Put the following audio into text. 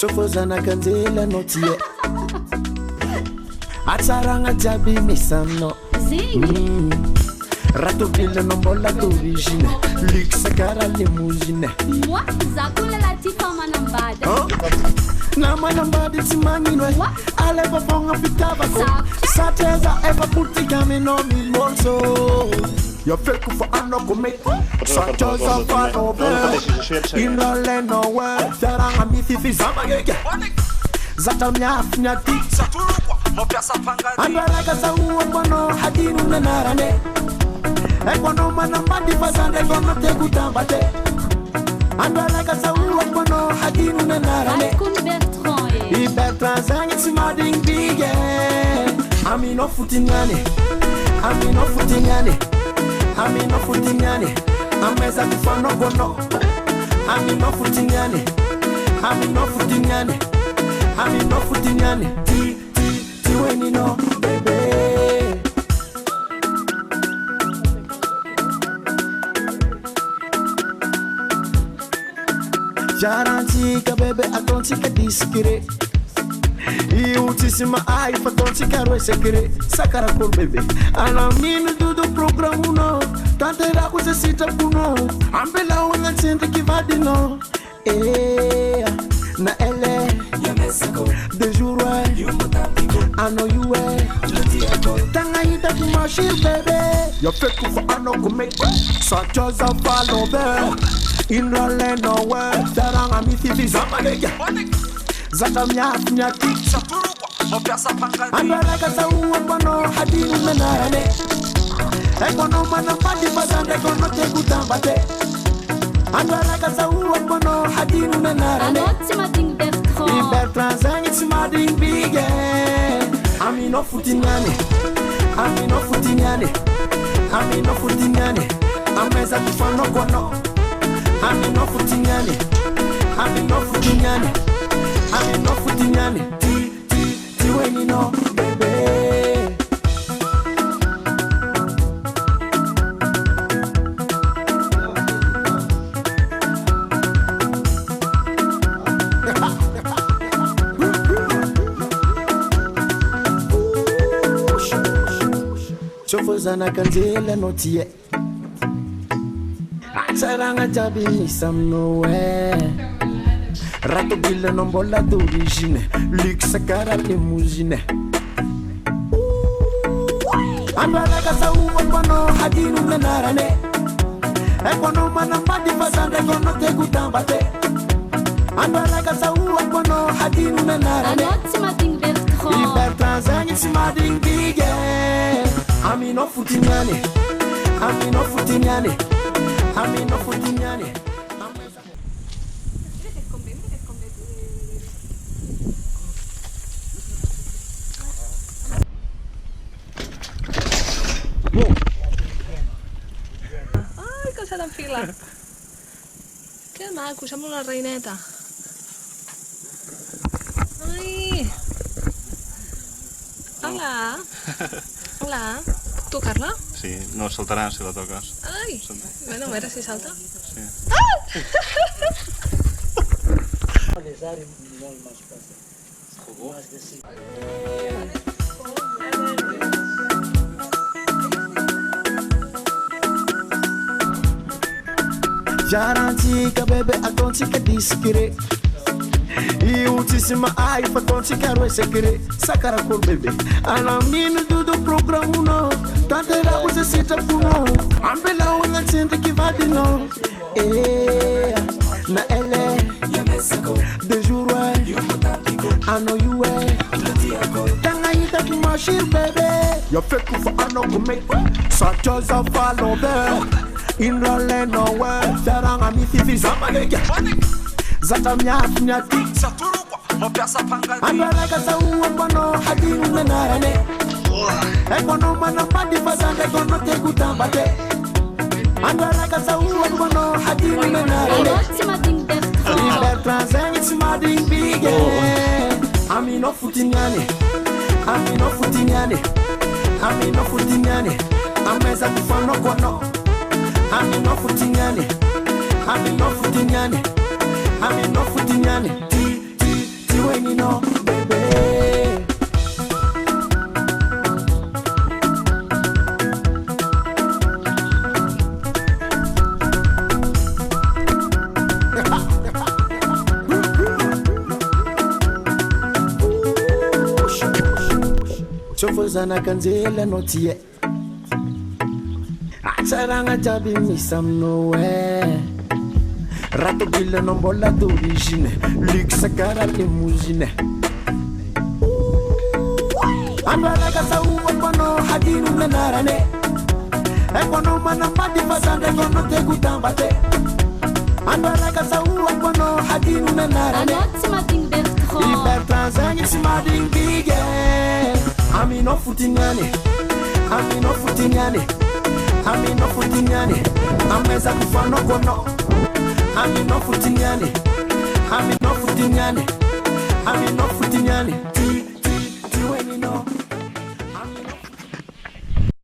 Chofozana kanzela notie Atsaranga jabi misano Rato ville non bolla d'origine Luxe cara limousine Moi, zakula la tifa manambada Na manambada timangino Ale paponga pitavako Sateza eva putigame no milmonso Yo fake for anoko me Santosa fanobe Inrale no we Feranga mififi zamagege Zata mnyaf nyati Andralaka sa uopono hadinu nanarane Ekono manambadi fasande kono te kutambate Andralaka sa uopono hadinu nanarane Alkun Bertrand Bertrand zangi simading bige Amino futinyane Amino futinyane Amino futinyane Ameza kufano gono Amino futinyane Amino futinyane Amino futinyane Ti weni no baby Jarantika bebe atontika diskire Iutisima ai fatontika roe sekire Sakara kol bebe Alamini do programu no Tante da kuze sita puno Ambela una tente kivadino Na ele De jour I know you well Tanga ita kumashir bebe Yo feku for anoko make Such as a follow bebe Inrale no way Daranga mithivi zamanege Zata mnyati Andralaka sa uopono hadinu menarane Ekono manambadi fasande kono te kutambate Andralaka sa uopono hadinu menarane Anotima ding Bertrand Bertrand zangi simading bige Amino futinyane Amino futinyane Amino futinyane Ameza kufano kono Amino futinyane Amino futinyane Amino futinyane Ti weni no baby Chofozana kanzela notie Atsaranga jabi nisam noe Rato ville non bolla d'origine Luxe cara limousine Andralaka sa uopono hadinu menarane Ekono manambadi fasande kono te kutambate Andralaka sa uopono hadinu menarane Anotima ding Bertrand Bertrand zangi simading bige Amino futinyane Amino futinyane Amino futinyane Ai, que s'ha d'enfilar. Que maco, sembla una reineta. Ai. Hola. Hola. Tu, Carla? Sí, no saltarà si la toques. Ai. Bueno, a veure si salta. Sí. Jarantika bebe atontika diskire Iutisima ai fatontika roe sekire Sakara kol bebe Alamini do programu no Tante da kuze sita puno Ambela una tente kivadino Na ele De jour I know you well Tanga ita kumashir bebe Yo feku for anoko make Such as a follow bebe Inrale no way Feranga mithifi zamanege Zata mnyati Andralaka sa uopono hadinu menarane Ekono manambadi fasande kono te kutambate Andralaka sa uopono hadinu menarane Anotima ding Bertrand Bertrand zangi simading bige Amino futinyane Amino futinyane Amino futinyane Ameza kufano kono Amino futinyane Amino futinyane Amino futinyane no, baby. Chofozana kanzela notie Acharanga jabi misam noe Rato bile nombola d'origine Luxe cara limousine Andala kasa uwa kono hadinu menarane Ekono manapati fasande kono te gutambate Andala kasa uwa kono hadinu menarane Anat ma ding ding tro. Ibertanzangi simading bige Ami no futinyane Ami no futinyane Ami no futinyane Ameza kufano kono Ami no futinyane Ami no futinyane Ami no futinyane